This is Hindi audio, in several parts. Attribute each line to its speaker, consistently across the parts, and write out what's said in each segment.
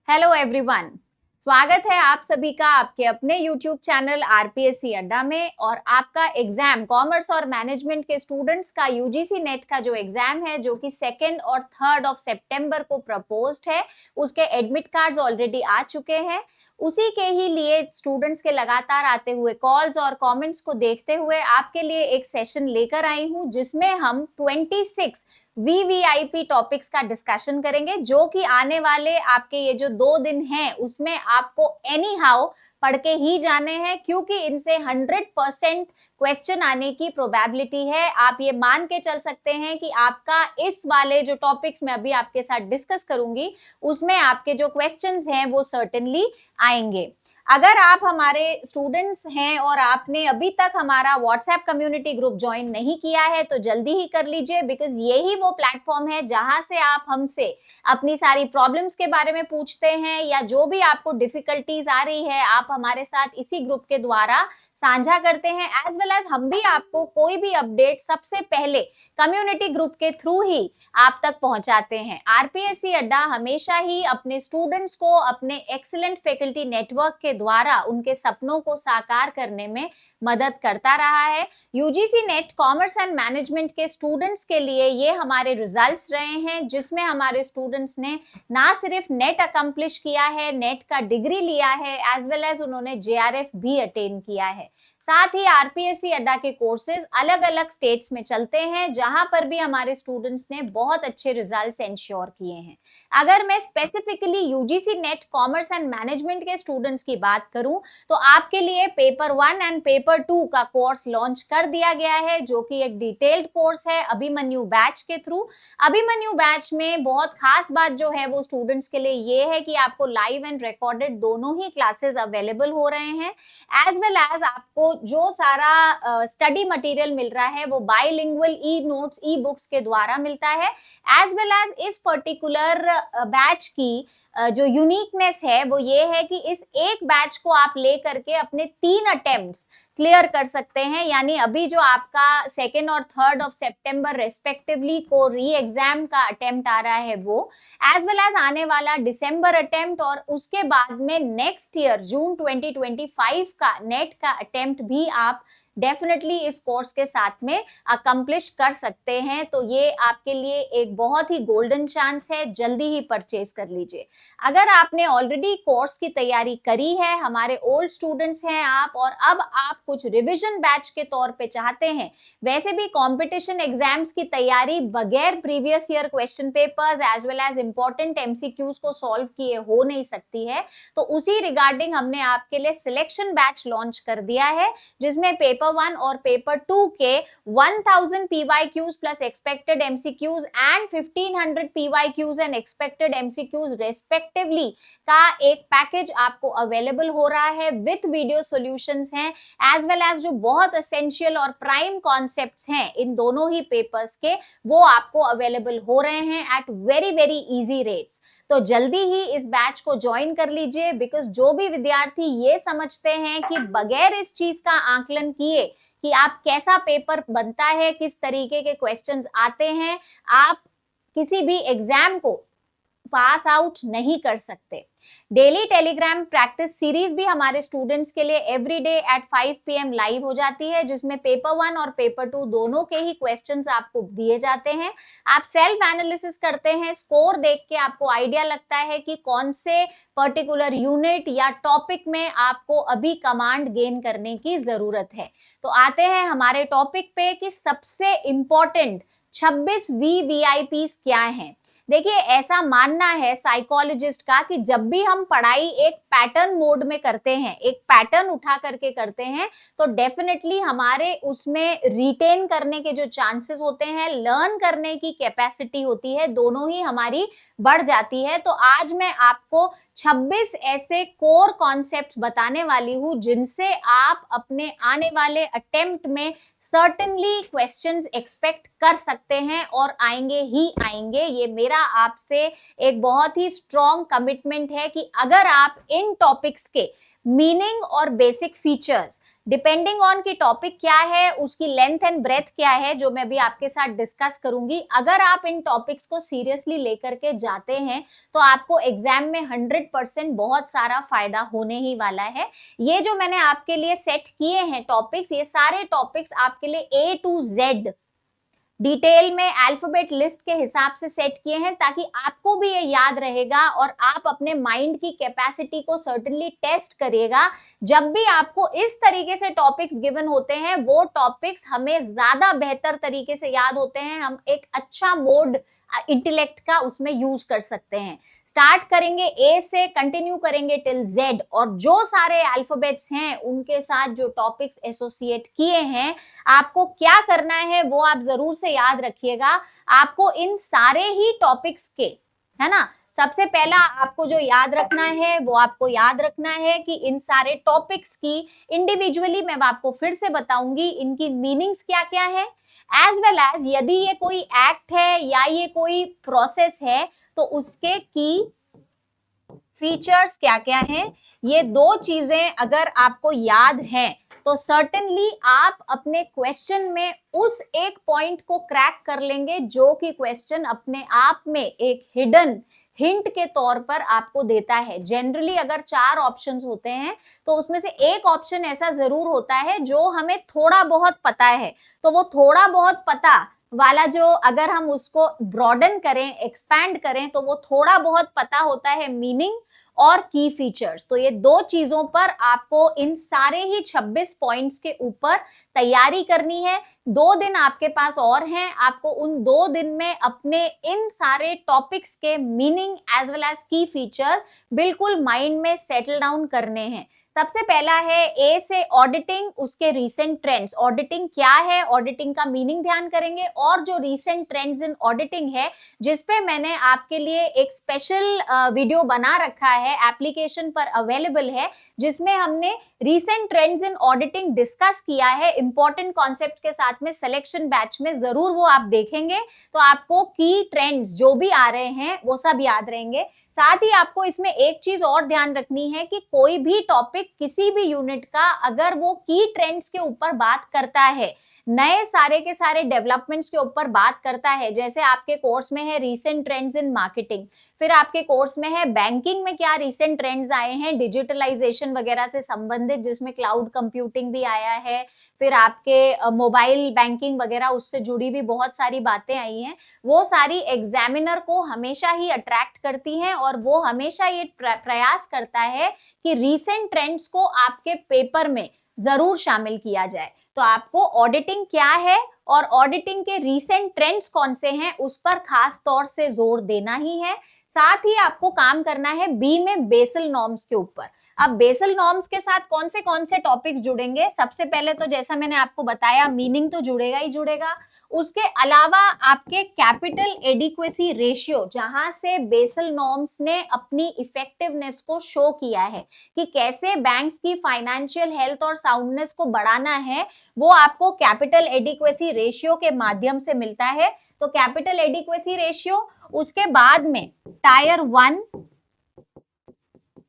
Speaker 1: हेलो एवरीवन, स्वागत है आप सभी का आपके अपने YouTube चैनल आरपीएससी अड्डा में। और आपका एग्जाम कॉमर्स और मैनेजमेंट के स्टूडेंट्स का यूजीसी नेट का जो एग्जाम है, जो कि 2 और 3 सितंबर को प्रपोज्ड है, उसके एडमिट कार्ड्स ऑलरेडी आ चुके हैं। उसी के ही लिए स्टूडेंट्स के लगातार आते हुए कॉल्स और कमेंट्स को देखते हुए आपके लिए एक सेशन लेकर आई हूं, जिसमें हम 26 वीवीआईपी टॉपिक्स का डिस्कशन करेंगे, जो कि आने वाले आपके ये जो 2 दिन हैं उसमें आपको एनी हाउ पढ़ के ही जाने हैं, क्योंकि इनसे 100% क्वेश्चन आने की प्रोबेबिलिटी है। आप ये मान के चल सकते हैं कि आपका इस वाले जो टॉपिक्स मैं अभी आपके साथ डिस्कस करूंगी उसमें आपके जो क्वेश्चंस हैं वो सर्टेनली आएंगे। अगर आप हमारे स्टूडेंट्स हैं और आपने अभी तक हमारा व्हाट्सएप कम्युनिटी ग्रुप ज्वाइन नहीं किया है तो जल्दी ही कर लीजिए, बिकॉज यही वो प्लेटफॉर्म है जहां से आप हमसे अपनी सारी प्रॉब्लम्स के बारे में पूछते हैं, या जो भी आपको डिफिकल्टीज आ रही है आप हमारे साथ इसी ग्रुप के द्वारा साझा करते हैं। एज वेल एज हम भी आपको कोई भी अपडेट सबसे पहले कम्युनिटी ग्रुप के थ्रू ही आप तक पहुंचाते हैं। आरपीएससी अड्डा हमेशा ही अपने स्टूडेंट्स को अपने एक्सीलेंट फैकल्टी नेटवर्क के द्वारा उनके सपनों को साकार करने में मदद करता रहा है। UGC net commerce and management के स्टूडेंट्स के लिए ये हमारे रिजल्ट्स रहे हैं, जिसमें हमारे स्टूडेंट्स ने ना सिर्फ नेट अकम्प्लिश किया है, नेट का डिग्री लिया है, एज वेल एज उन्होंने जेआरएफ भी अटेन किया है। साथ ही आरपीएससी अड्डा के कोर्सेज अलग अलग स्टेट्स में चलते हैं, जहां पर भी हमारे स्टूडेंट्स ने बहुत अच्छे रिजल्ट्स एंश्योर किए हैं। अगर मैं specifically UGC net commerce and management के स्टूडेंट्स की बात करूं तो आपके लिए पेपर 1 एंड पेपर 2 का कोर्स लॉन्च कर दिया गया है, जो कि एक डिटेल्ड कोर्स है अभिमन्यु बैच के थ्रू। अभिमन्यु बैच में बहुत खास बात जो है वो स्टूडेंट्स के लिए ये है कि आपको लाइव एंड रिकॉर्डेड दोनों ही क्लासेस अवेलेबल हो रहे हैं, एज वेल एज आपको जो सारा स्टडी मटेरियल मिल रहा है वो bilingual e notes e books के द्वारा मिलता है। एज वेल एज इस पर्टिकुलर बैच की जो यूनिकनेस है वो ये है कि इस एक बैच को आप ले करके अपने 3 अटेम्प्ट्स क्लियर कर सकते हैं। यानी अभी जो आपका 2 और 3 सितंबर रेस्पेक्टिवली को री एग्जाम का अटेम्प्ट आ रहा है वो, एज वेल एज आने वाला दिसंबर अटेम्प्ट, और उसके बाद में नेक्स्ट ईयर जून 2025 का नेट का अटेम्प्ट भी आप डेफिनेटली इस कोर्स के साथ में अकम्प्लिश कर सकते हैं। तो ये आपके लिए एक बहुत ही गोल्डन चांस है, जल्दी ही परचेज कर लीजिए। अगर आपने ऑलरेडी कोर्स की तैयारी करी है, हमारे ओल्ड स्टूडेंट्स हैं आप, और अब आप कुछ रिवीजन बैच के तौर पे चाहते हैं, वैसे भी कंपटीशन एग्जाम्स की तैयारी बगैर previous year question papers as well as important MCQs को सॉल्व किए हो नहीं सकती है, तो उसी रिगार्डिंग हमने आपके लिए सिलेक्शन बैच लॉन्च कर दिया है, जिसमें पेपर 1 और पेपर 2 के 1000 PYQs plus expected MCQs and 1500 PYQs and expected MCQs respectively का एक पैकेज आपको अवेलेबल हो रहा है विद वीडियो सॉल्यूशंस हैं, एज वेल एज जो बहुत एसेंशियल और प्राइम कॉन्सेप्ट्स हैं इन दोनों ही पेपर्स के, वो आपको अवेलेबल हो रहे हैं at very very easy rates. तो जल्दी ही इस बैच को ज्वाइन कर लीजिए, बिकॉज जो भी विद्यार्थी ये समझते हैं कि बगैर इस चीज का आकलन किए कि आप कैसा पेपर बनता है, किस तरीके के क्वेश्चंस आते हैं, आप किसी भी एग्जाम को पास आउट नहीं कर सकते। डेली टेलीग्राम प्रैक्टिस सीरीज भी हमारे स्टूडेंट्स के लिए एवरीडे एट 5 PM लाइव हो जाती है, जिसमें पेपर 1 और पेपर 2 दोनों के ही क्वेश्चंस आपको दिए जाते हैं। आप सेल्फ एनालिसिस करते हैं, स्कोर देख के आपको आइडिया लगता है कि कौन से पर्टिकुलर यूनिट या टॉपिक में आपको अभी कमांड गेन करने की जरूरत है। तो आते हैं हमारे टॉपिक पे कि सबसे इंपॉर्टेंट 26 VVIPs क्या हैं। देखिए, ऐसा मानना है साइकोलॉजिस्ट का कि जब भी हम पढ़ाई एक पैटर्न मोड में करते हैं, एक पैटर्न उठा करके करते हैं, तो डेफिनेटली हमारे उसमें रिटेन करने के जो चांसेस होते हैं, लर्न करने की कैपेसिटी होती है, दोनों ही हमारी बढ़ जाती है। तो आज मैं आपको 26 ऐसे कोर कॉन्सेप्ट्स बताने वाली हूं, जिनसे आप अपने आने वाले अटेम्प्ट में सर्टेनली क्वेश्चंस एक्सपेक्ट कर सकते हैं, और आएंगे ही आएंगे, ये मेरा मेरा आपसे एक बहुत ही स्ट्रॉन्ग कमिटमेंट है कि अगर आप इन टॉपिक्स के मीनिंग और बेसिक फीचर्स डिपेंडिंग ऑन की टॉपिक क्या है, उसकी लेंथ एंड ब्रेथ क्या है, जो मैं भी आपके साथ डिस्कस करूंगी, अगर आप इन टॉपिक्स को सीरियसली लेकर के जाते हैं तो आपको एग्जाम में 100% बहुत सारा फायदा होने ही वाला है। ये जो मैंने आपके लिए सेट किए हैं टॉपिक्स, ये सारे टॉपिक्स आपके लिए A to Z डिटेल में अल्फाबेट लिस्ट के हिसाब से सेट किए हैं, ताकि आपको भी ये याद रहेगा और आप अपने माइंड की कैपेसिटी को सर्टेनली टेस्ट करिएगा। जब भी आपको इस तरीके से टॉपिक्स गिवन होते हैं, वो टॉपिक्स हमें ज्यादा बेहतर तरीके से याद होते हैं, हम एक अच्छा मोड इंटेलेक्ट का उसमें यूज कर सकते हैं। स्टार्ट करेंगे ए से, कंटिन्यू करेंगे टिल जेड, और जो सारे अल्फाबेट्स हैं उनके साथ जो टॉपिक्स एसोसिएट किए हैं, आपको क्या करना है वो आप जरूर से याद रखिएगा। आपको इन सारे ही टॉपिक्स के, है ना, सबसे पहला आपको जो याद रखना है वो आपको याद रखना है कि इन सारे टॉपिक्स की इंडिविजुअली मैं आपको फिर से बताऊंगी इनकी मीनिंग्स क्या क्या है, एज वेल एज यदि ये कोई एक्ट है या ये कोई प्रोसेस है तो उसके की फीचर्स क्या क्या हैं। ये दो चीजें अगर आपको याद हैं तो सर्टेनली आप अपने क्वेश्चन में उस एक पॉइंट को क्रैक कर लेंगे जो कि क्वेश्चन अपने आप में एक हिडन हिंट के तौर पर आपको देता है। जनरली अगर 4 ऑप्शंस होते हैं तो उसमें से एक ऑप्शन ऐसा जरूर होता है जो हमें थोड़ा बहुत पता है, तो वो थोड़ा बहुत पता वाला जो अगर हम उसको ब्रॉडन करें, एक्सपैंड करें, तो वो थोड़ा बहुत पता होता है मीनिंग और की फीचर्स। तो ये दो चीजों पर आपको इन सारे ही 26 पॉइंट्स के ऊपर तैयारी करनी है। 2 दिन आपके पास और हैं, आपको उन 2 दिन में अपने इन सारे टॉपिक्स के मीनिंग एज वेल एज की फीचर्स बिल्कुल माइंड में सेटल डाउन करने हैं। सबसे पहला है ए से ऑडिटिंग, उसके रीसेंट ट्रेंड्स। ऑडिटिंग क्या है, ऑडिटिंग का मीनिंग ध्यान करेंगे, और जो रीसेंट ट्रेंड्स इन ऑडिटिंग है जिसपे मैंने आपके लिए एक स्पेशल वीडियो बना रखा है, एप्लीकेशन पर अवेलेबल है, जिसमें हमने recent trends in auditing discuss किया है इंपॉर्टेंट कॉन्सेप्ट के साथ में। सिलेक्शन बैच में जरूर वो आप देखेंगे तो आपको की ट्रेंड्स जो भी आ रहे हैं वो सब याद रहेंगे। साथ ही आपको इसमें एक चीज और ध्यान रखनी है कि कोई भी टॉपिक किसी भी यूनिट का अगर वो की ट्रेंड्स के ऊपर बात करता है, नए सारे के सारे डेवलपमेंट्स के ऊपर बात करता है, जैसे आपके कोर्स में है रीसेंट ट्रेंड्स इन मार्केटिंग, फिर आपके कोर्स में है बैंकिंग में क्या रीसेंट ट्रेंड्स आए हैं डिजिटलाइजेशन वगैरह से संबंधित, जिसमें क्लाउड कंप्यूटिंग भी आया है, फिर आपके मोबाइल बैंकिंग वगैरह उससे जुड़ी भी बहुत सारी बातें आई हैं। वो सारी एग्जामिनर को हमेशा ही अट्रैक्ट करती हैं और वो हमेशा ये प्रयास करता है कि रीसेंट ट्रेंड्स को आपके पेपर में जरूर शामिल किया जाए। तो आपको ऑडिटिंग क्या है और ऑडिटिंग के रीसेंट ट्रेंड्स कौन से हैं उस पर खास तौर से जोर देना ही है। साथ ही आपको काम करना है बी में बेसल नॉर्म्स के ऊपर। अब बेसल नॉर्म्स के साथ कौन से टॉपिक्स जुड़ेंगे, सबसे पहले तो जैसा मैंने आपको बताया मीनिंग तो जुड़ेगा ही जुड़ेगा, उसके अलावा आपके कैपिटल एडिक्वेसी रेशियो, जहां से बेसल नॉर्म्स ने अपनी इफेक्टिवनेस को शो किया है कि कैसे बैंक्स की फाइनेंशियल हेल्थ और साउंडनेस को बढ़ाना है, वो आपको कैपिटल एडिक्वेसी रेशियो के माध्यम से मिलता है। तो कैपिटल एडिक्वेसी रेशियो, उसके बाद में टायर 1,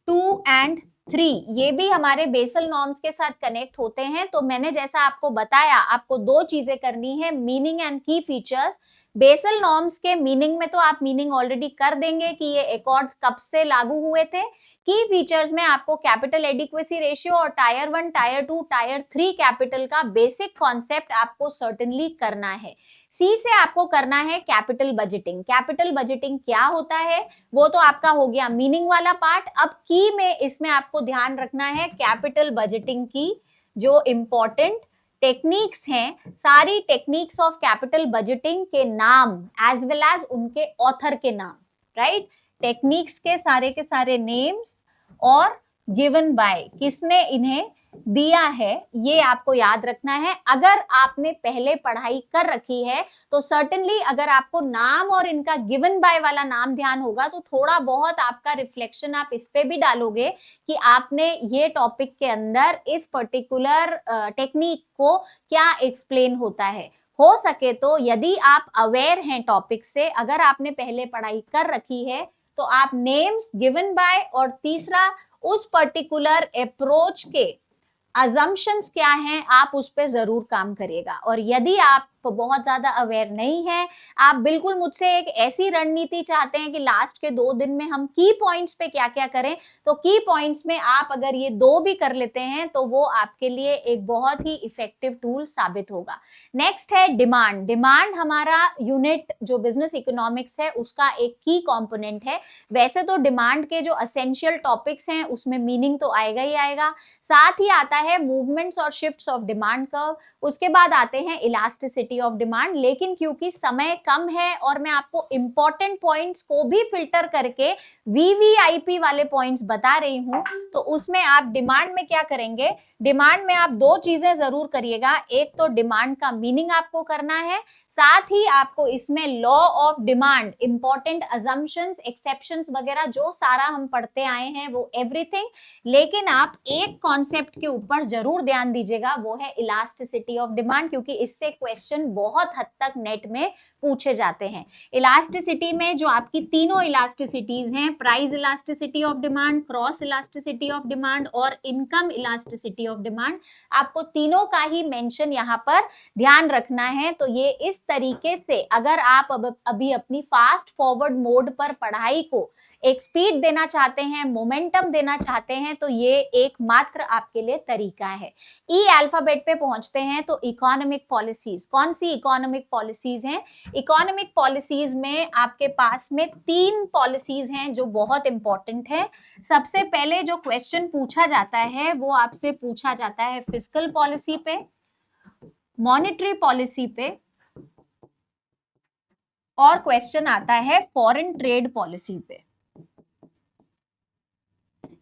Speaker 1: 2 एंड 3 ये भी हमारे बेसल नॉर्म्स के साथ कनेक्ट होते हैं। तो मैंने जैसा आपको बताया, आपको 2 चीजें करनी है, मीनिंग एंड की फीचर्स। बेसल नॉर्म्स के मीनिंग में तो आप मीनिंग ऑलरेडी कर देंगे कि ये एकॉर्ड्स कब से लागू हुए थे। की फीचर्स में आपको कैपिटल एडिक्वेसी रेशियो और टायर 1, टायर 2, टायर 3 कैपिटल का बेसिक कॉन्सेप्ट आपको सर्टेनली करना है। सी से आपको करना है कैपिटल बजटिंग। कैपिटल बजटिंग क्या होता है वो तो आपका हो गया मीनिंग वाला पार्ट। अब की में इसमें आपको ध्यान रखना है कैपिटल बजटिंग की जो इंपॉर्टेंट टेक्निक्स हैं, सारी टेक्निक्स ऑफ कैपिटल बजटिंग के नाम एज वेल एज उनके ऑथर के नाम, राइट, टेक्निक्स के सारे नेम्स और गिवन बाय, किसने इन्हें दिया है, ये आपको याद रखना है। अगर आपने पहले पढ़ाई कर रखी है तो सर्टेनली अगर आपको नाम और इनका गिवन बाय वाला नाम ध्यान होगा तो थोड़ा बहुत आपका रिफ्लेक्शन आप इस पे भी डालोगे कि आपने ये टॉपिक के अंदर इस पर्टिकुलर टेक्निक को क्या एक्सप्लेन होता है। हो सके तो यदि आप अवेयर हैं टॉपिक से, अगर आपने पहले पढ़ाई कर रखी है, तो आप नेम्स गिवन बाय और तीसरा उस पर्टिकुलर अप्रोच के अजम्पशंस क्या हैं, आप उस पे जरूर काम करिएगा। और यदि आप बहुत ज्यादा अवेयर नहीं है, आप बिल्कुल मुझसे एक ऐसी रणनीति चाहते हैं कि लास्ट के 2 दिन में हम की पॉइंट्स पे क्या क्या करें, तो की पॉइंट्स में आप अगर ये 2 भी कर लेते हैं तो वो आपके लिए एक बहुत ही इफेक्टिव टूल साबित होगा। नेक्स्ट है डिमांड। डिमांड हमारा यूनिट जो बिजनेस इकोनॉमिक्स है उसका एक की कंपोनेंट है। वैसे तो डिमांड के जो एसेंशियल टॉपिक्स हैं उसमें मीनिंग तो आएगा ही आएगा, साथ ही आता है मूवमेंट्स और शिफ्ट्स ऑफ डिमांड कर्व, उसके बाद आते हैं इलास्टिसिटी ऑफ डिमांड। लेकिन क्योंकि समय कम है और मैं आपको इंपॉर्टेंट पॉइंट्स को भी फिल्टर करके वीवीआईपी वाले पॉइंट्स बता रही हूं, तो उसमें आप डिमांड में क्या करेंगे, डिमांड में आप 2 चीजें जरूर करिएगा। एक तो डिमांड का मीनिंग आपको करना है, साथ ही आपको इसमें law of demand, important assumptions, exceptions वगैरह जो सारा हम पढ़ते आए हैं वो एवरीथिंग। लेकिन आप एक कॉन्सेप्ट के ऊपर जरूर ध्यान दीजिएगा, वो है इलास्टिसिटी ऑफ डिमांड, क्योंकि इससे क्वेश्चन बहुत हद तक नेट में पूछे जाते हैं। इलास्टिसिटी में जो आपकी तीनों इलास्टिसिटीज हैं, price elasticity of demand, cross elasticity of demand और इनकम इलास्टिसिटी ऑफ डिमांड, आपको तीनों का ही मेंशन यहाँ पर ध्यान रखना है। तो ये इस तरीके से अगर आप अभी अपनी फास्ट फॉरवर्ड मोड पर पढ़ाई को एक स्पीड देना चाहते हैं, मोमेंटम देना चाहते हैं, तो ये एकमात्र आपके लिए तरीका है। ई अल्फाबेट पे पहुंचते हैं तो इकोनॉमिक पॉलिसीज, कौन सी इकोनॉमिक पॉलिसीज हैं? इकोनॉमिक पॉलिसीज में आपके पास में 3 पॉलिसीज हैं जो बहुत इंपॉर्टेंट है। सबसे पहले जो क्वेश्चन पूछा जाता है वो आपसे पूछा जाता है फिस्कल पॉलिसी पे, मॉनेटरी पॉलिसी पे, और क्वेश्चन आता है फॉरेन ट्रेड पॉलिसी पे।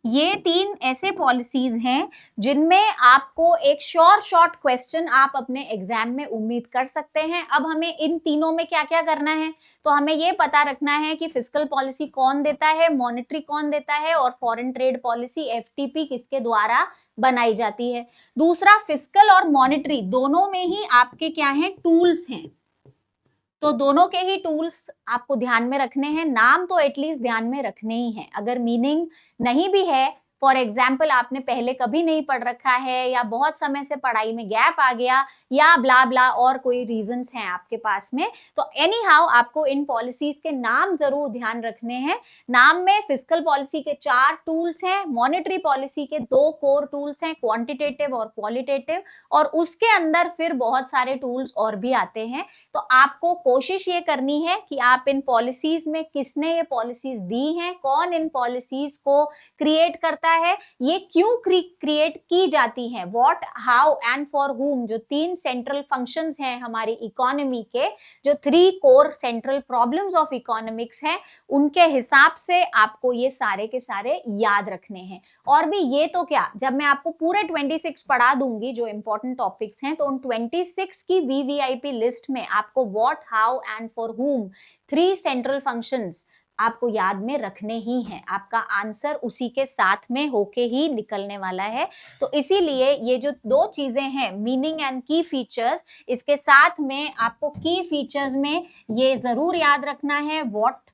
Speaker 1: ये 3 ऐसे पॉलिसीज हैं जिनमें आपको एक शॉर्ट क्वेश्चन आप अपने एग्जाम में उम्मीद कर सकते हैं। अब हमें इन तीनों में क्या क्या करना है, तो हमें ये पता रखना है कि फिस्कल पॉलिसी कौन देता है, मॉनेटरी कौन देता है, और फॉरेन ट्रेड पॉलिसी एफटीपी किसके द्वारा बनाई जाती है। दूसरा, फिस्कल और मॉनेटरी दोनों में ही आपके क्या हैं, टूल्स हैं। तो दोनों के ही टूल्स आपको ध्यान में रखने हैं, नाम तो एटलीस्ट ध्यान में रखने ही हैं। अगर मीनिंग नहीं भी है, फॉर एग्जाम्पल आपने पहले कभी नहीं पढ़ रखा है या बहुत समय से पढ़ाई में गैप आ गया या ब्ला ब्ला और कोई रीजंस हैं आपके पास में, तो एनी हाउ आपको इन पॉलिसीज के नाम जरूर ध्यान रखने हैं। नाम में फिस्कल पॉलिसी के 4 टूल्स हैं, मॉनेटरी पॉलिसी के 2 कोर टूल्स हैं, क्वांटिटेटिव और क्वालिटेटिव, और उसके अंदर फिर बहुत सारे टूल्स और भी आते हैं। तो आपको कोशिश ये करनी है कि आप इन पॉलिसीज में किसने ये पॉलिसीज दी हैं, कौन इन पॉलिसीज को क्रिएट करता है, ये क्यों क्रिएट की जाती हैं, व्हाट, हाउ एंड फॉर हुम, जो 3 सेंट्रल फंक्शंस हैं हमारी इकोनॉमी के, जो 3 core central problems of economics हैं, उनके हिसाब से आपको ये सारे के सारे याद रखने हैं। और भी ये तो क्या, जब मैं आपको पूरे 26 पढ़ा दूंगी जो इंपॉर्टेंट टॉपिक्स हैं, तो उन 26 की वीवीआईपी लिस्ट में आपको व्हाट, हाउ एंड फॉर हुम 3 सेंट्रल फंक्शंस आपको याद में रखने ही हैं। आपका आंसर उसी के साथ में होके ही निकलने वाला है। तो इसीलिए ये जो 2 चीजें हैं, मीनिंग एंड की फीचर्स, इसके साथ में आपको की फीचर्स में ये जरूर याद रखना है, व्हाट,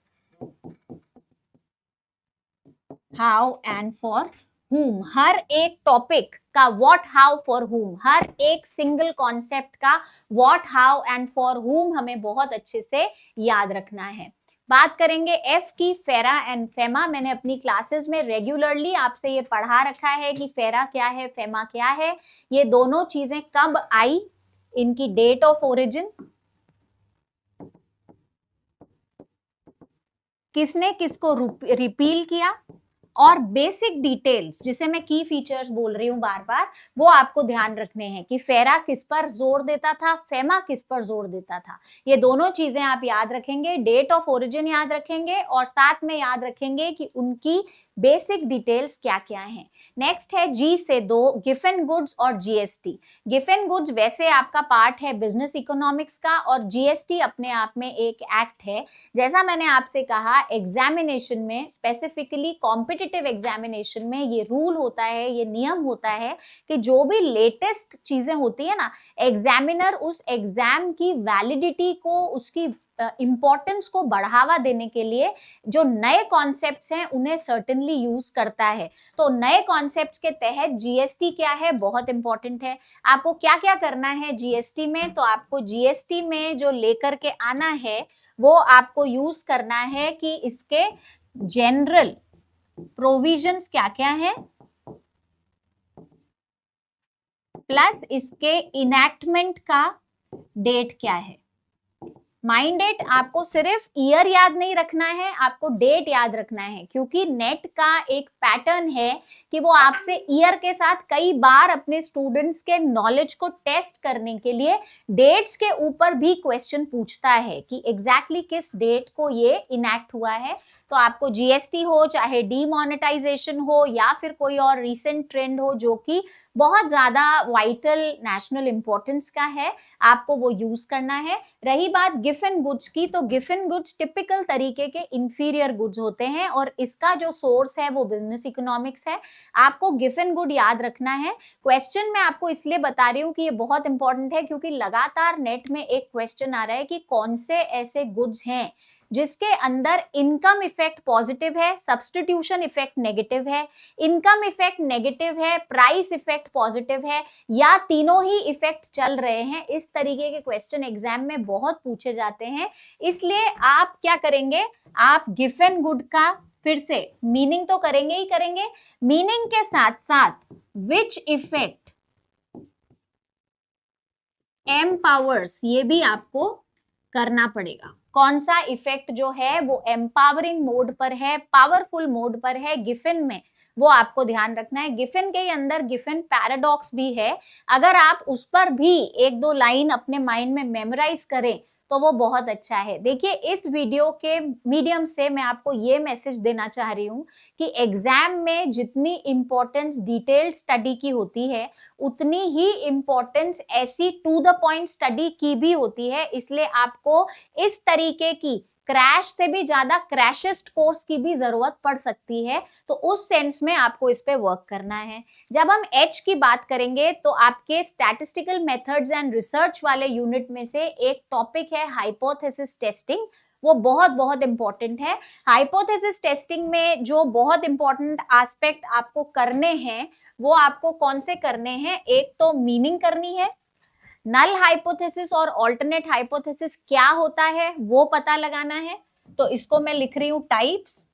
Speaker 1: हाउ एंड फॉर हुम। हर एक टॉपिक का व्हाट, हाउ, फॉर हुम, हर एक सिंगल कॉन्सेप्ट का व्हाट, हाउ एंड फॉर हुम हमें बहुत अच्छे से याद रखना है। बात करेंगे एफ की, फेरा एंड फेमा। मैंने अपनी क्लासेस में रेगुलरली आपसे ये पढ़ा रखा है कि फेरा क्या है, फेमा क्या है, ये दोनों चीजें कब आई, इनकी डेट ऑफ ओरिजिन, किसने किसको रिपील किया, और बेसिक डिटेल्स जिसे मैं की फीचर्स बोल रही हूं बार बार, वो आपको ध्यान रखने हैं कि फेरा किस पर जोर देता था, फेमा किस पर जोर देता था। ये दोनों चीजें आप याद रखेंगे, डेट ऑफ ओरिजिन याद रखेंगे और साथ में याद रखेंगे कि उनकी बेसिक डिटेल्स क्या क्या हैं। नेक्स्ट है जी से 2, गिफन गुड्स और जीएसटी। गिफन गुड्स वैसे आपका पार्ट है बिजनेस इकोनॉमिक्स का, और जीएसटी अपने आप में एक एक्ट है। जैसा मैंने आपसे कहा, एग्जामिनेशन में स्पेसिफिकली कॉम्पिटिटिव कॉम्पिटिटिव एग्जामिनेशन में ये रूल होता है, ये नियम होता है कि जो भी लेटेस्ट चीजें होती है ना, एग्जामिनर उस एग्जाम की वैलिडिटी को, उसकी इंपॉर्टेंस को बढ़ावा देने के लिए जो नए कॉन्सेप्ट्स हैं उन्हें सर्टेनली यूज करता है। तो नए कॉन्सेप्ट्स के तहत जीएसटी क्या है, बहुत इंपॉर्टेंट है। आपको क्या क्या करना है जीएसटी में, तो आपको जीएसटी में जो लेकर के आना है वो आपको यूज करना है कि इसके जनरल प्रोविजंस क्या क्या है, प्लस इसके इनैक्टमेंट का डेट क्या है। माइंड इट, आपको सिर्फ ईयर याद नहीं रखना है, आपको डेट याद रखना है, क्योंकि नेट का एक पैटर्न है कि वो आपसे ईयर के साथ कई बार अपने स्टूडेंट्स के नॉलेज को टेस्ट करने के लिए डेट्स के ऊपर भी क्वेश्चन पूछता है कि एग्जैक्टली किस डेट को ये इनैक्ट हुआ है। तो आपको जीएसटी हो, चाहे डीमोनेटाइजेशन हो, या फिर कोई और रिसेंट ट्रेंड हो जो कि बहुत ज्यादा वाइटल नेशनल इंपॉर्टेंस का है, आपको वो यूज करना है। रही बात गिफन गुड्स की, तो गिफन गुड्स टिपिकल तरीके के इंफीरियर गुड्स होते हैं और इसका जो सोर्स है वो बिजनेस इकोनॉमिक्स है। आपको गिफन गुड याद रखना है। क्वेश्चन मैं आपको इसलिए बता रही हूँ कि ये बहुत इंपॉर्टेंट है क्योंकि लगातार नेट में एक क्वेश्चन आ रहा है कि कौन से ऐसे गुड्स हैं जिसके अंदर इनकम इफेक्ट पॉजिटिव है, सब्स्टिट्यूशन इफेक्ट नेगेटिव है, इनकम इफेक्ट नेगेटिव है, प्राइस इफेक्ट पॉजिटिव है, या तीनों ही इफेक्ट चल रहे हैं। इस तरीके के क्वेश्चन एग्जाम में बहुत पूछे जाते हैं। इसलिए आप क्या करेंगे, आप गिवन गुड का फिर से मीनिंग तो करेंगे ही करेंगे, मीनिंग के साथ साथ विच इफेक्ट एम्पावर्स, ये भी आपको करना पड़ेगा। कौन सा इफेक्ट जो है वो एम्पावरिंग मोड पर है, पावरफुल मोड पर है गिफन में, वो आपको ध्यान रखना है। गिफन के अंदर गिफन पैराडॉक्स भी है, अगर आप उस पर भी एक दो लाइन अपने माइंड में मेमोराइज करें तो वो बहुत अच्छा है। देखिए, इस वीडियो के मीडियम से मैं आपको ये मैसेज देना चाह रही हूँ कि एग्जाम में जितनी इंपॉर्टेंस डिटेल्ड स्टडी की होती है उतनी ही इंपॉर्टेंस ऐसी टू द पॉइंट स्टडी की भी होती है। इसलिए आपको इस तरीके की क्रैश से भी ज्यादा क्रैशेस्ट कोर्स की भी जरूरत पड़ सकती है, तो उस सेंस में आपको इस पे वर्क करना है। जब हम एच की बात करेंगे तो आपके स्टैटिस्टिकल मेथड्स एंड रिसर्च वाले यूनिट में से एक टॉपिक है हाइपोथेसिस टेस्टिंग, वो बहुत बहुत इंपॉर्टेंट है। हाइपोथेसिस टेस्टिंग में जो बहुत इंपॉर्टेंट एस्पेक्ट आपको करने हैं वो आपको कौन से करने हैं, एक तो मीनिंग करनी है, नल हाइपोथेसिस और ऑल्टरनेट हाइपोथेसिस क्या होता है वो पता लगाना है। तो इसको मैं लिख रही हूँ टाइप्स,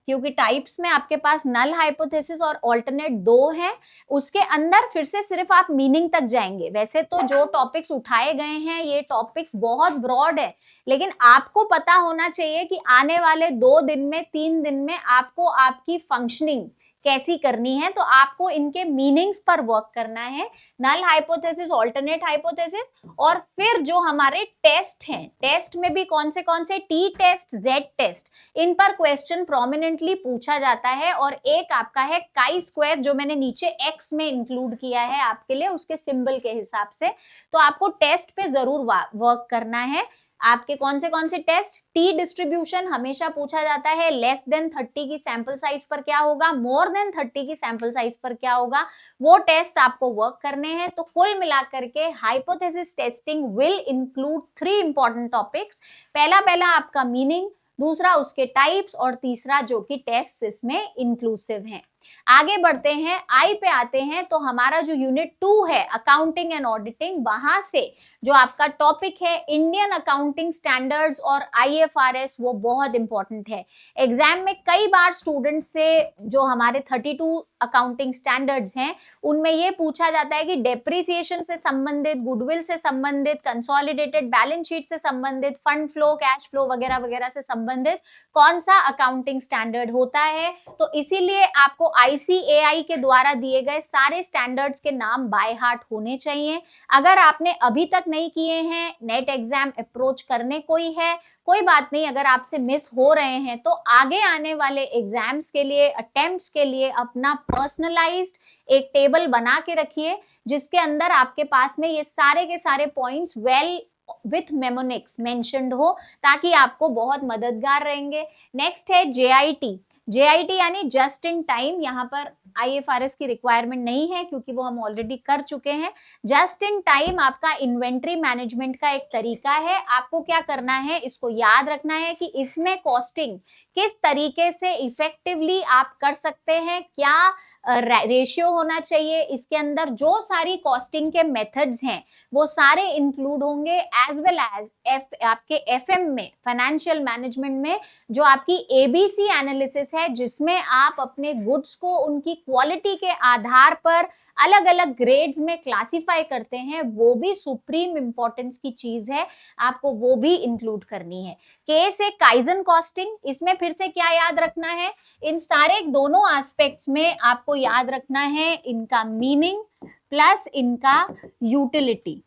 Speaker 1: क्योंकि टाइप्स में आपके पास नल हाइपोथेसिस और ऑल्टरनेट दो हैं। उसके अंदर फिर से सिर्फ आप मीनिंग तक जाएंगे। वैसे तो जो टॉपिक्स उठाए गए हैं ये टॉपिक्स बहुत ब्रॉड है, लेकिन आपको पता होना चाहिए कि आने वाले 2 दिन में 3 दिन में आपको आपकी फंक्शनिंग कैसी करनी है, तो आपको इनके मीनिंग्स पर वर्क करना है, नल हाइपोथेसिस, ऑल्टरनेट हाइपोथेसिस। और फिर जो हमारे टेस्ट हैं, टेस्ट में भी कौन से टी टेस्ट, जेड टेस्ट, इन पर क्वेश्चन प्रोमिनेंटली पूछा जाता है। और एक आपका है काई स्क्वायर, जो मैंने नीचे एक्स में इंक्लूड किया है आपके लिए उसके सिंबल के हिसाब से। तो आपको टेस्ट पे जरूर वर्क करना है। आपके कौन से टेस्ट, टी डिस्ट्रीब्यूशन हमेशा पूछा जाता है, लेस देन 30 की सैंपल साइज पर क्या होगा, मोर देन 30 की सैंपल साइज पर क्या होगा, वो टेस्ट आपको वर्क करने हैं। तो कुल मिलाकर के hypothesis testing will include 3 important topics. पहला आपका मीनिंग, दूसरा उसके टाइप्स, और तीसरा जो कि टेस्ट इसमें इंक्लूसिव है। आगे बढ़ते हैं, आई पे आते हैं। तो हमारा जो यूनिट 2 है अकाउंटिंग एंड ऑडिटिंग, वहां से जो आपका टॉपिक है इंडियन अकाउंटिंग स्टैंडर्ड्स और आईएफआरएस, वो बहुत इंपॉर्टेंट है। एग्जाम में कई बार स्टूडेंट से जो हमारे 32 अकाउंटिंग स्टैंडर्ड्स हैं उनमें ये पूछा जाता है कि डेप्रिसिएशन से संबंधित, गुडविल से संबंधित, कंसोलिडेटेड बैलेंस शीट से संबंधित, फंड फ्लो, कैश फ्लो वगैरह वगैरह से संबंधित कौन सा अकाउंटिंग स्टैंडर्ड होता है। तो इसीलिए आपको आईसीएआई के द्वारा दिए गए सारे स्टैंडर्ड्स के नाम बाय हार्ट होने चाहिए। अगर आपने अभी तक नहीं किए हैं, नेट एग्जाम अप्रोच करने कोई है, कोई बात नहीं, अगर आपसे मिस हो रहे हैं तो आगे आने वाले एग्जाम्स के लिए, अटेम्प्ट्स के लिए अपना पर्सनलाइज्ड एक टेबल बना के रखिए जिसके अंदर आपके पास में ये सारे के सारे points well with mnemonics mentioned हो, ताकि आपको बहुत मददगार रहेंगे। नेक्स्ट है जेआईटी। JIT यानी जस्ट इन टाइम, यहाँ पर IFRS की रिक्वायरमेंट नहीं है क्योंकि वो हम ऑलरेडी कर चुके हैं। जस्ट इन टाइम आपका इन्वेंट्री मैनेजमेंट का एक तरीका है। आपको क्या करना है, इसको याद रखना है कि इसमें कॉस्टिंग किस तरीके से इफेक्टिवली आप कर सकते हैं, क्या रेशियो होना चाहिए, इसके अंदर जो सारी कॉस्टिंग के मेथड्स हैं वो सारे इंक्लूड होंगे, एज वेल एज आपके FM में, फाइनेंशियल मैनेजमेंट में जो आपकी ABC एनालिसिस है, जिसमें आप अपने गुड्स को उनकी क्वालिटी के आधार पर अलग अलग ग्रेड्स में क्लासिफाई करते हैं, वो भी सुप्रीम इंपॉर्टेंस की चीज है, आपको वो भी इंक्लूड करनी है। केस है काइजन कॉस्टिंग, इसमें फिर से क्या याद रखना है, इन सारे दोनों एस्पेक्ट्स में आपको याद रखना है इनका मीनिंग प्लस इनका यूटिलिटी।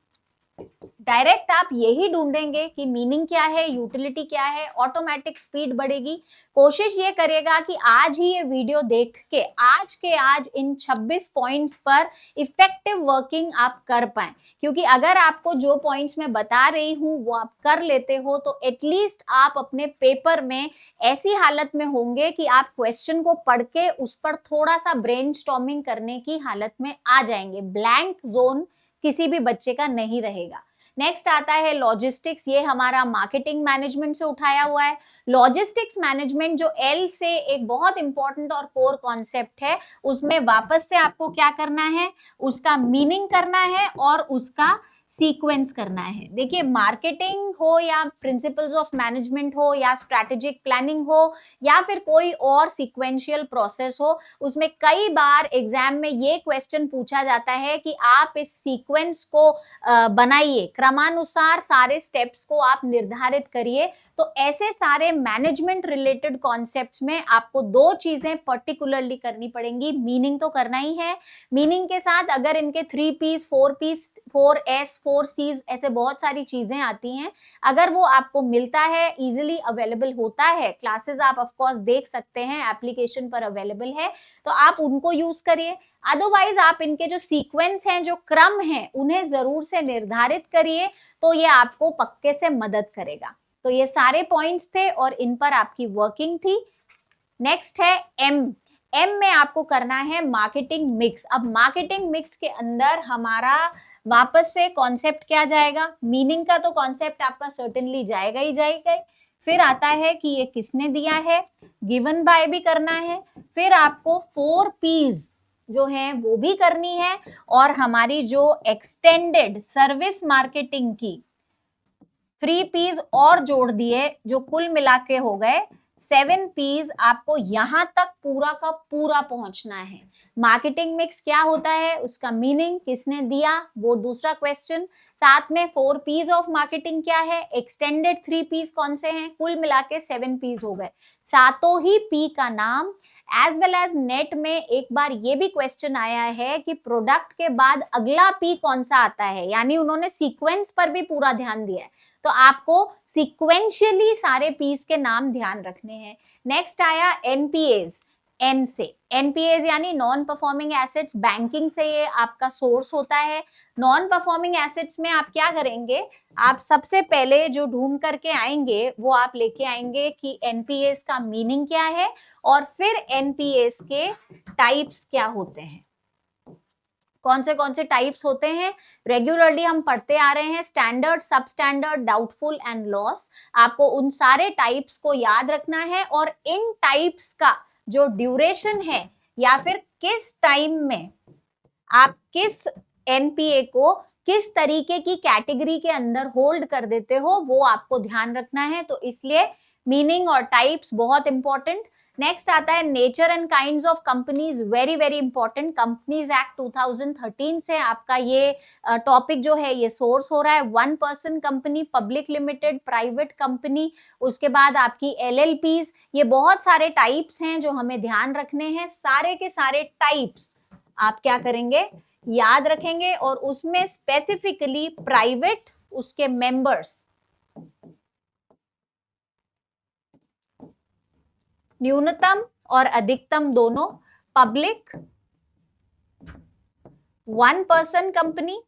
Speaker 1: डायरेक्ट आप यही ढूंढेंगे कि मीनिंग क्या है, यूटिलिटी क्या है, ऑटोमेटिक स्पीड बढ़ेगी। कोशिश ये करिएगा कि आज ही ये वीडियो देख के आज इन 26 पॉइंट्स पर इफेक्टिव वर्किंग आप कर पाए, क्योंकि अगर आपको जो पॉइंट्स मैं बता रही हूँ वो आप कर लेते हो तो एटलीस्ट आप अपने पेपर में ऐसी हालत में होंगे कि आप क्वेश्चन को पढ़ के उस पर थोड़ा सा ब्रेनस्टॉर्मिंग करने की हालत में आ जाएंगे। ब्लैंक जोन किसी भी बच्चे का नहीं रहेगा। नेक्स्ट आता है लॉजिस्टिक्स, ये हमारा मार्केटिंग मैनेजमेंट से उठाया हुआ है। लॉजिस्टिक्स मैनेजमेंट जो L से एक बहुत इंपॉर्टेंट और कोर कॉन्सेप्ट है, उसमें वापस से आपको क्या करना है, उसका मीनिंग करना है और उसका सीक्वेंस करना है। देखिए मार्केटिंग हो या प्रिंसिपल्स ऑफ मैनेजमेंट हो या स्ट्रैटेजिक प्लानिंग हो या फिर कोई और सीक्वेंशियल प्रोसेस हो, उसमें कई बार एग्जाम में ये क्वेश्चन पूछा जाता है कि आप इस सीक्वेंस को बनाइए, क्रमानुसार सारे स्टेप्स को आप निर्धारित करिए। तो ऐसे सारे मैनेजमेंट रिलेटेड कॉन्सेप्ट्स में आपको दो चीजें पर्टिकुलरली करनी पड़ेंगी। मीनिंग तो करना ही है, मीनिंग के साथ अगर इनके 3Ps 4Ps 4S 4Cs ऐसे बहुत सारी चीजें आती हैं, अगर वो आपको मिलता है, इजिली अवेलेबल होता है, क्लासेस आप ऑफ कोर्स देख सकते हैं, एप्लीकेशन पर अवेलेबल है, तो आप उनको यूज करिए। अदरवाइज आप इनके जो सीक्वेंस हैं, जो क्रम हैं, उन्हें जरूर से निर्धारित करिए, तो ये आपको पक्के से मदद करेगा। तो ये सारे पॉइंट्स थे और इन पर आपकी वर्किंग थी। नेक्स्ट है M में आपको करना है मार्केटिंग मिक्स। अब मार्केटिंग मिक्स के अंदर हमारा वापस से कॉन्सेप्ट क्या जाएगा, मीनिंग का तो कॉन्सेप्ट आपका सर्टेनली जाएगा ही जाएगा। फिर आता है कि ये किसने दिया है, गिवन बाय भी करना है, फिर आपको 4Ps जो है वो भी करनी है, और हमारी जो एक्सटेंडेड सर्विस मार्केटिंग की 3Ps और जोड़ दिए, जो कुल मिला के हो गए 7Ps। आपको यहां तक पूरा का पूरा पहुंचना है। मार्केटिंग मिक्स क्या होता है, उसका मीनिंग किसने दिया, वो दूसरा क्वेश्चन, साथ में 4Ps ऑफ मार्केटिंग क्या है, एक्सटेंडेड 3Ps कौन से हैं, कुल मिला के 7Ps हो गए, सातों ही P का नाम। एज वेल एज नेट में एक बार ये भी क्वेश्चन आया है कि प्रोडक्ट के बाद अगला P कौन सा आता है, यानी उन्होंने सीक्वेंस पर भी पूरा ध्यान दिया है, तो आपको सीक्वेंशियली सारे पीस के नाम ध्यान रखने हैं। नेक्स्ट आया NPAs, N से NPAs यानी नॉन परफॉर्मिंग एसेट्स, बैंकिंग से ये आपका सोर्स होता है। नॉन परफॉर्मिंग एसेट्स में आप क्या करेंगे, आप सबसे पहले जो ढूंढ करके आएंगे वो आप लेके आएंगे कि NPAs का मीनिंग क्या है और फिर NPAs के टाइप्स क्या होते हैं, कौन से टाइप्स होते हैं। रेगुलरली हम पढ़ते आ रहे हैं, स्टैंडर्ड, सब स्टैंडर्ड, डाउटफुल एंड लॉस। आपको उन सारे टाइप्स को याद रखना है और इन टाइप्स का जो ड्यूरेशन है या फिर किस टाइम में आप किस NPA को किस तरीके की कैटेगरी के अंदर होल्ड कर देते हो, वो आपको ध्यान रखना है। तो इसलिए मीनिंग और टाइप्स बहुत इंपॉर्टेंट। नेक्स्ट आता है nature and kinds of companies, very very important. Companies act 2013 से आपका ये टॉपिक जो है ये सोर्स हो रहा है। 1 person company, public limited, private company, उसके बाद आपकी LLPs, ये बहुत सारे टाइप्स हैं जो हमें ध्यान रखने हैं। सारे के सारे टाइप्स आप क्या करेंगे, याद रखेंगे, और उसमें स्पेसिफिकली प्राइवेट, उसके मेंबर्स, न्यूनतम और अधिकतम दोनों, public one person company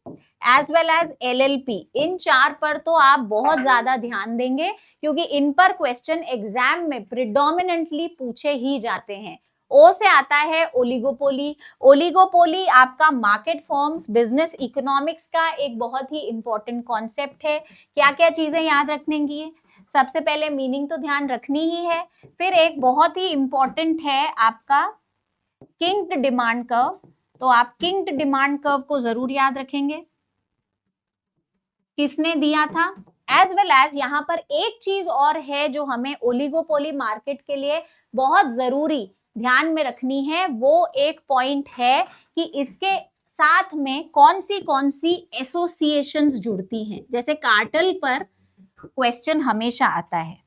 Speaker 1: as well as LLP, इन 4 पर तो आप बहुत ज्यादा ध्यान देंगे क्योंकि इन पर क्वेश्चन एग्जाम में प्रिडोमिनेंटली पूछे ही जाते हैं। ओ से आता है ओलिगोपोली। ओलिगोपोली आपका मार्केट फॉर्म्स, बिजनेस इकोनॉमिक्स का एक बहुत ही इंपॉर्टेंट कॉन्सेप्ट है। क्या क्या चीजें याद रखने की है? सबसे पहले मीनिंग तो ध्यान रखनी ही है, फिर एक बहुत ही इंपॉर्टेंट है आपका किंक्ड डिमांड कर्व, तो आप किंक्ड डिमांड कर्व को जरूर याद रखेंगे, किसने दिया था। एज वेल एज यहाँ पर एक चीज और है जो हमें ओलिगोपोली मार्केट के लिए बहुत जरूरी ध्यान में रखनी है, वो एक पॉइंट है कि इसके साथ में कौन सी एसोसिएशंस जुड़ती हैं। जैसे कार्टेल पर क्वेश्चन हमेशा आता है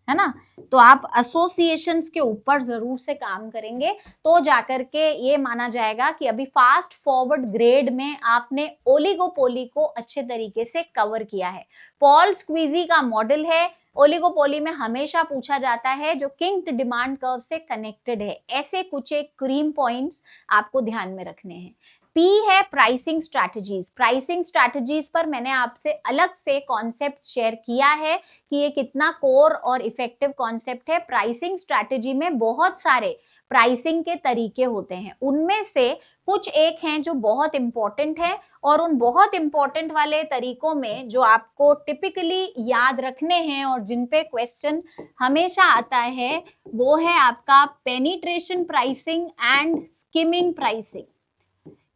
Speaker 1: ना, तो आप एसोसिएशंस के ऊपर जरूर से काम करेंगे तो जाकर के ये माना जाएगा कि अभी फास्ट फॉरवर्ड ग्रेड में आपने ओलिगोपोली को अच्छे तरीके से कवर किया है। पॉल स्क्वीजी का मॉडल है, ओलिगोपोली में हमेशा पूछा जाता है जो किंक्ड डिमांड कर्व से कनेक्टेड है। ऐसे कुछ एक क्रीम पॉइंट्स आपको ध्यान में रखने हैं। पी है प्राइसिंग स्ट्रैटेजीज। प्राइसिंग स्ट्रैटेजीज पर मैंने आपसे अलग से कॉन्सेप्ट शेयर किया है कि ये कितना कोर और इफेक्टिव कॉन्सेप्ट है। प्राइसिंग स्ट्रैटेजी में बहुत सारे प्राइसिंग के तरीके होते हैं, उनमें से कुछ एक हैं जो बहुत इंपॉर्टेंट है, और उन बहुत इंपॉर्टेंट वाले तरीकों में जो आपको टिपिकली याद रखने हैं और जिन पे क्वेश्चन हमेशा आता है वो है आपका penetration pricing and skimming pricing.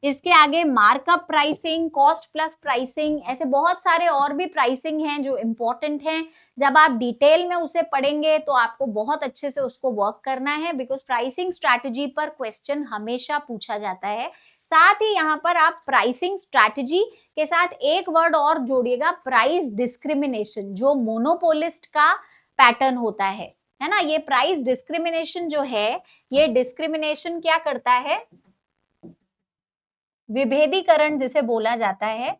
Speaker 1: इसके आगे markup pricing, cost plus pricing, ऐसे बहुत सारे और भी प्राइसिंग हैं जो इंपॉर्टेंट हैं। जब आप डिटेल में उसे पढ़ेंगे तो आपको बहुत अच्छे से उसको वर्क करना है, बिकॉज प्राइसिंग स्ट्रैटेजी पर क्वेश्चन हमेशा पूछा जाता है। साथ ही यहाँ पर आप प्राइसिंग स्ट्रैटेजी के साथ एक वर्ड और जोड़िएगा, प्राइस डिस्क्रिमिनेशन, जो मोनोपोलिस्ट का पैटर्न होता है ना। ये प्राइस डिस्क्रिमिनेशन जो है, ये डिस्क्रिमिनेशन क्या करता है, विभेदीकरण जिसे बोला जाता है।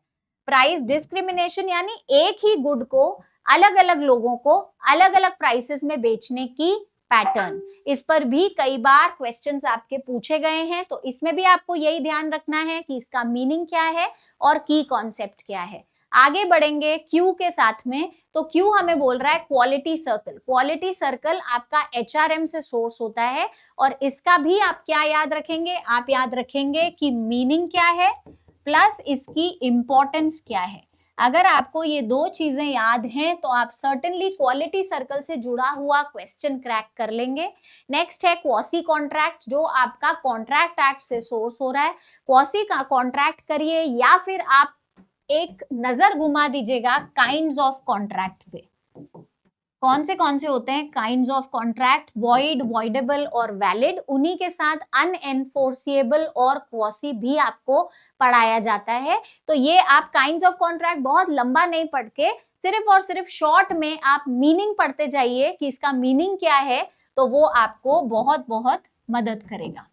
Speaker 1: प्राइस डिस्क्रिमिनेशन यानी एक ही गुड को अलग अलग लोगों को अलग अलग प्राइसेस में बेचने की पैटर्न। इस पर भी कई बार क्वेश्चंस आपके पूछे गए हैं, तो इसमें भी आपको यही ध्यान रखना है कि इसका मीनिंग क्या है और की कॉन्सेप्ट क्या है। आगे बढ़ेंगे क्यू के साथ में, तो क्यू हमें बोल रहा है क्वालिटी सर्कल। क्वालिटी सर्कल आपका HRM से सोर्स होता है, और इसका भी आप क्या याद रखेंगे, आप याद रखेंगे कि मीनिंग क्या है प्लस इसकी इंपॉर्टेंस क्या है। अगर आपको ये दो चीजें याद हैं तो आप सर्टेनली क्वालिटी सर्कल से जुड़ा हुआ क्वेश्चन क्रैक कर लेंगे। नेक्स्ट है क्वासी कॉन्ट्रैक्ट, जो आपका कॉन्ट्रैक्ट एक्ट से सोर्स हो रहा है। क्वासी का कॉन्ट्रैक्ट करिए या फिर आप एक नजर घुमा दीजिएगा काइंड्स ऑफ कॉन्ट्रैक्ट पे। कौन से होते हैं kinds of contract, void, voidable और वैलिड। उन्हीं के साथ अनएनफोर्सिएबल और क्वासी भी आपको पढ़ाया जाता है। तो ये आप काइंड्स ऑफ कॉन्ट्रैक्ट बहुत लंबा नहीं पढ़ के सिर्फ और सिर्फ शॉर्ट में आप मीनिंग पढ़ते जाइए कि इसका मीनिंग क्या है, तो वो आपको बहुत बहुत मदद करेगा।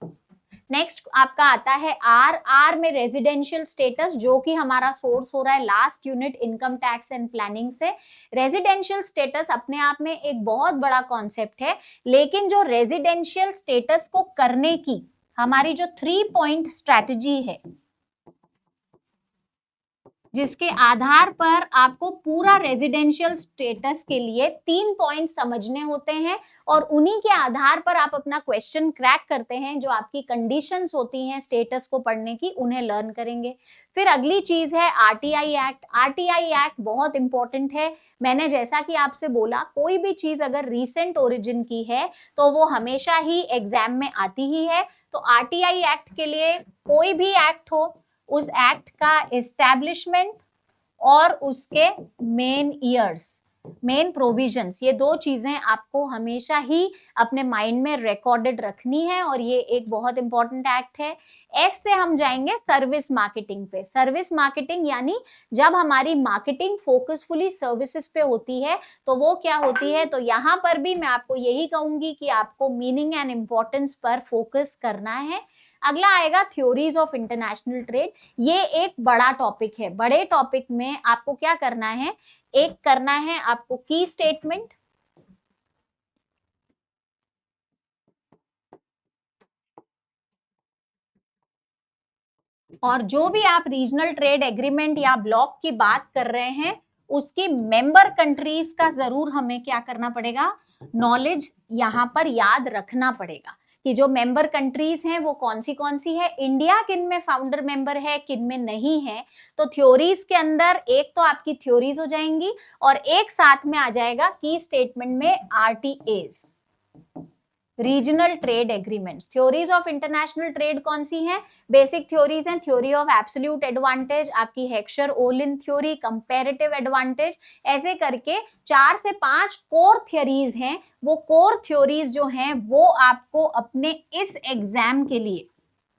Speaker 1: नेक्स्ट आपका आता है आर। आर में रेजिडेंशियल स्टेटस, जो कि हमारा सोर्स हो रहा है last unit income tax and planning से। रेजिडेंशियल स्टेटस अपने आप में एक बहुत बड़ा कॉन्सेप्ट है, लेकिन जो रेजिडेंशियल स्टेटस को करने की हमारी जो 3 पॉइंट स्ट्रैटेजी है, जिसके आधार पर आपको पूरा रेजिडेंशियल स्टेटस के लिए 3 पॉइंट समझने होते हैं, और उन्हीं के आधार पर आप अपना क्वेश्चन क्रैक करते हैं। जो आपकी कंडीशंस होती हैं स्टेटस को पढ़ने की, उन्हें लर्न करेंगे। फिर अगली चीज है RTI एक्ट। RTI एक्ट बहुत इंपॉर्टेंट है। मैंने जैसा कि आपसे बोला, कोई भी चीज अगर रीसेंट ओरिजिन की है तो वो हमेशा ही एग्जाम में आती ही है। तो RTI एक्ट के लिए कोई भी एक्ट हो, उस एक्ट का एस्टैब्लिशमेंट और उसके मेन ईयर्स, मेन प्रोविजंस, ये दो चीजें आपको हमेशा ही अपने माइंड में रिकॉर्डेड रखनी है, और ये एक बहुत इंपॉर्टेंट एक्ट है। एस से हम जाएंगे सर्विस मार्केटिंग पे। सर्विस मार्केटिंग यानी जब हमारी मार्केटिंग फोकसफुली सर्विसेज पे होती है तो वो क्या होती है। तो यहाँ पर भी मैं आपको यही कहूंगी कि आपको मीनिंग एंड इम्पोर्टेंस पर फोकस करना है। अगला आएगा थ्योरीज ऑफ इंटरनेशनल ट्रेड। ये एक बड़ा टॉपिक है। बड़े टॉपिक में आपको क्या करना है, एक करना है आपको की स्टेटमेंट, और जो भी आप रीजनल ट्रेड एग्रीमेंट या ब्लॉक की बात कर रहे हैं उसकी मेंबर कंट्रीज का जरूर हमें क्या करना पड़ेगा, नॉलेज यहाँ पर याद रखना पड़ेगा कि जो मेंबर कंट्रीज हैं वो कौन सी है, इंडिया किन में फाउंडर मेंबर है किन में नहीं है। तो थ्योरीज के अंदर एक तो आपकी थ्योरीज हो जाएंगी और एक साथ में आ जाएगा की स्टेटमेंट में RTS, regional trade agreements. Theories of international trade कौन सी हैं, बेसिक थ्योरीज हैं, थ्योरी ऑफ एब्सोल्यूट एडवांटेज, आपकी Heckscher Olin theory, comparative advantage, ऐसे करके 4 से 5 कोर थ्योरीज हैं। वो कोर थ्योरीज जो हैं वो आपको अपने इस एग्जाम के लिए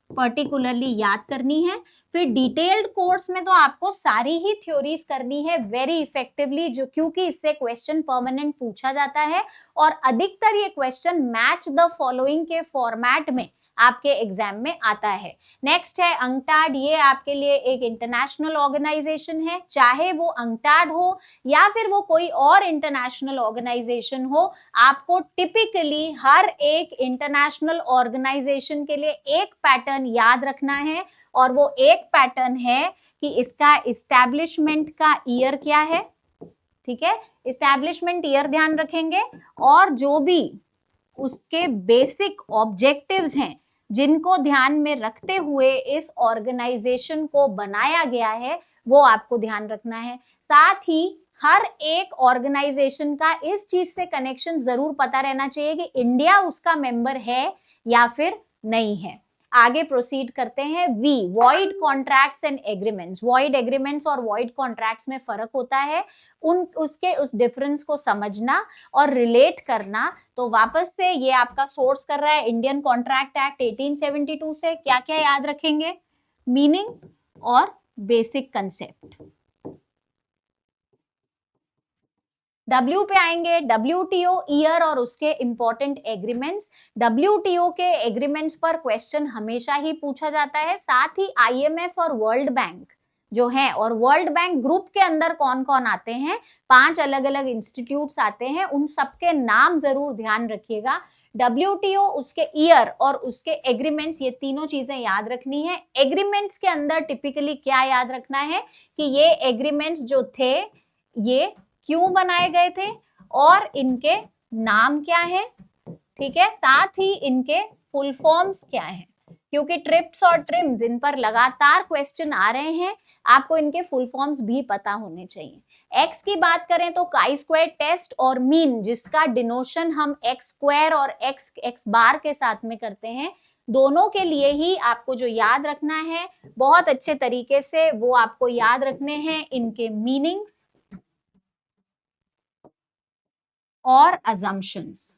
Speaker 1: पर्टिकुलरली याद करनी है। फिर डिटेल्ड कोर्स में तो आपको सारी ही थ्योरीज करनी है वेरी इफेक्टिवली, जो क्योंकि इससे क्वेश्चन परमानेंट पूछा जाता है और अधिकतर ये क्वेश्चन मैच द फॉलोइंग के फॉर्मेट में आपके एग्जाम में आता है। नेक्स्ट है अंकटाड, ये आपके लिए एक इंटरनेशनल ऑर्गेनाइजेशन है, चाहे वो अंकटाड हो या फिर वो कोई और इंटरनेशनल ऑर्गेनाइजेशन हो, आपको टिपिकली हर एक इंटरनेशनल ऑर्गेनाइजेशन के लिए एक पैटर्न याद रखना है और वो एक पैटर्न है कि इसका इस्टेब्लिशमेंट का ईयर क्या है, ठीक है, इस्टेब्लिशमेंट ईयर ध्यान रखेंगे और जो भी उसके बेसिक ऑब्जेक्टिव्स हैं जिनको ध्यान में रखते हुए इस ऑर्गेनाइजेशन को बनाया गया है वो आपको ध्यान रखना है। साथ ही हर एक ऑर्गेनाइजेशन का इस चीज से कनेक्शन जरूर पता रहना चाहिए कि इंडिया उसका मेंबर है या फिर नहीं है। आगे प्रोसीड करते हैं। We, void contracts and agreements. Void agreements और वॉइड कॉन्ट्रैक्ट्स में फर्क होता है, उस डिफरेंस को समझना और रिलेट करना। तो वापस से ये आपका सोर्स कर रहा है इंडियन कॉन्ट्रैक्ट एक्ट 1872 से। क्या क्या याद रखेंगे, मीनिंग और बेसिक कंसेप्ट। डब्ल्यू पे आएंगे, WTO ईयर और उसके इंपॉर्टेंट एग्रीमेंट्स। WTO के एग्रीमेंट्स पर क्वेश्चन हमेशा ही पूछा जाता है। साथ ही IMF और वर्ल्ड बैंक जो है, और वर्ल्ड बैंक ग्रुप के अंदर कौन कौन आते हैं, 5 अलग अलग इंस्टीट्यूट्स आते हैं, उन सबके नाम जरूर ध्यान रखिएगा। WTO, उसके ईयर और उसके एग्रीमेंट्स, ये तीनों चीजें याद रखनी है। एग्रीमेंट्स के अंदर टिपिकली क्या याद रखना है कि ये एग्रीमेंट्स जो थे ये क्यों बनाए गए थे और इनके नाम क्या है, ठीक है, साथ ही इनके फुल फॉर्म्स क्या हैं, क्योंकि ट्रिप्स और ट्रिम्स इन पर लगातार क्वेश्चन आ रहे हैं, आपको इनके फुल फॉर्म्स भी पता होने चाहिए। एक्स की बात करें तो काई स्क्वायर टेस्ट और मीन, जिसका डिनोशन हम एक्स स्क्वायर और एक्स बार के साथ में करते हैं, दोनों के लिए ही आपको जो याद रखना है बहुत अच्छे तरीके से वो आपको याद रखने हैं इनके मीनिंग्स और अजम्पशंस।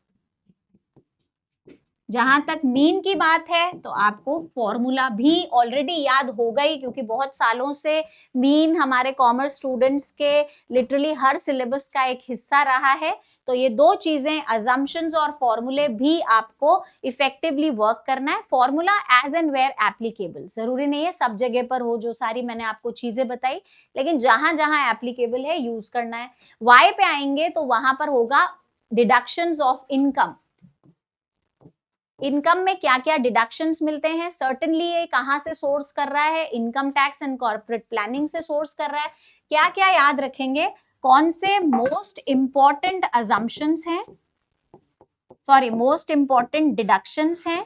Speaker 1: जहां तक मीन की बात है तो आपको फॉर्मूला भी ऑलरेडी याद होगा ही, क्योंकि बहुत सालों से मीन हमारे कॉमर्स स्टूडेंट्स के लिटरली हर सिलेबस का एक हिस्सा रहा है। तो ये दो चीजें, अजम्पशंस और फॉर्मूले, भी आपको इफेक्टिवली वर्क करना है। Formula as and where applicable, जरूरी नहीं है सब जगह पर हो जो सारी मैंने आपको चीजें बताई, लेकिन जहां जहां एप्लीकेबल है यूज करना है। वाई पे आएंगे तो वहां पर होगा डिडक्शंस ऑफ इनकम। इनकम में क्या क्या डिडक्शंस मिलते हैं, सर्टेनली ये कहां से सोर्स कर रहा है, income tax and corporate planning से सोर्स कर रहा है। क्या क्या याद रखेंगे, कौन से मोस्ट इंपॉर्टेंट अजम्पशंस हैं, सॉरी मोस्ट इंपॉर्टेंट डिडक्शंस हैं,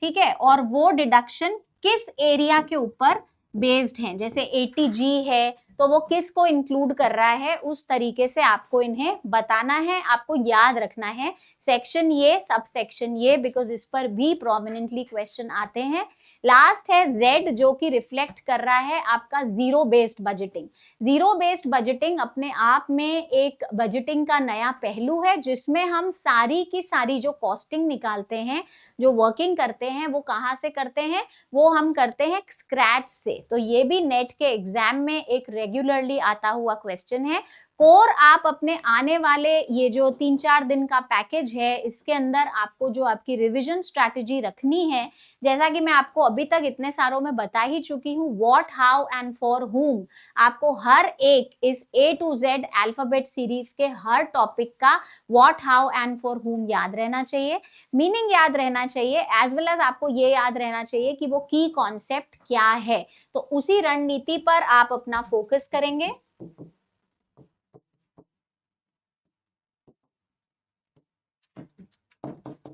Speaker 1: ठीक है, और वो डिडक्शन किस एरिया के ऊपर बेस्ड हैं। जैसे ATG है तो वो किस को इंक्लूड कर रहा है, उस तरीके से आपको इन्हें बताना है, आपको याद रखना है। सेक्शन ये, सब सेक्शन ये, बिकॉज इस पर भी प्रोमिनेंटली क्वेश्चन आते हैं। लास्ट है Z, जो कि रिफ्लेक्ट कर रहा है आपका zero based budgeting. Zero based budgeting अपने आप में एक बजटिंग का नया पहलू है, जिसमें हम सारी की सारी जो कॉस्टिंग निकालते हैं, जो वर्किंग करते हैं, वो कहाँ से करते हैं, वो हम करते हैं स्क्रैच से। तो ये भी नेट के एग्जाम में एक रेगुलरली आता हुआ क्वेश्चन है। कोर आप अपने आने वाले ये जो 3-4 दिन का पैकेज है, इसके अंदर आपको जो आपकी रिवीजन स्ट्रैटेजी रखनी है, जैसा कि मैं आपको अभी तक इतने सारों में बता ही चुकी हूँ, what, how and for whom, आपको हर एक इस A to Z alphabet series के हर टॉपिक का what, how and for whom याद रहना चाहिए, मीनिंग याद रहना चाहिए, एज वेल एज आपको ये याद रहना चाहिए कि वो की कॉन्सेप्ट क्या है। तो उसी रणनीति पर आप अपना फोकस करेंगे।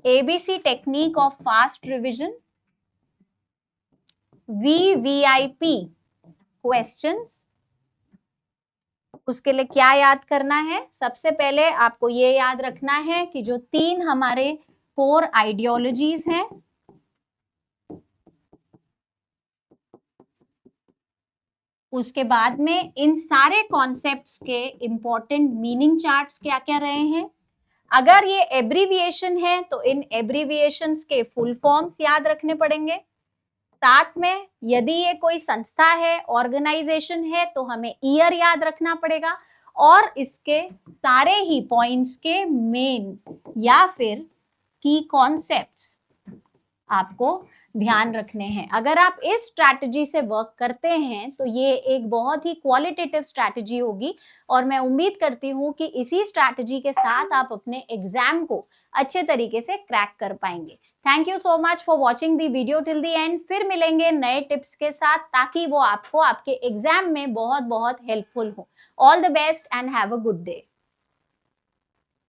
Speaker 1: ABC technique of fast revision, VVIP questions. उसके लिए क्या याद करना है? सबसे पहले आपको ये याद रखना है कि जो 3 हमारे कोर आइडियोलॉजीज हैं, उसके बाद में इन सारे कॉन्सेप्ट्स के इंपॉर्टेंट मीनिंग चार्ट्स क्या क्या रहे हैं। अगर ये एब्रीविएशन है तो इन एब्रीविएशंस के फुल फॉर्म्स याद रखने पड़ेंगे। साथ में यदि ये कोई संस्था है, ऑर्गेनाइजेशन है, तो हमें ईयर याद रखना पड़ेगा और इसके सारे ही पॉइंट्स के मेन या फिर की कॉन्सेप्ट्स आपको ध्यान रखने हैं। अगर आप इस स्ट्रैटेजी से वर्क करते हैं तो ये एक बहुत ही क्वालिटेटिव स्ट्रैटेजी होगी और मैं उम्मीद करती हूँ कि इसी स्ट्रैटेजी के साथ आप अपने एग्जाम को अच्छे तरीके से क्रैक कर पाएंगे। Thank you so much for watching the video till the end. फिर मिलेंगे नए टिप्स के साथ ताकि वो आपको आपके एग्जाम में बहुत बहुत हेल्पफुल हो। All the best and have a good day.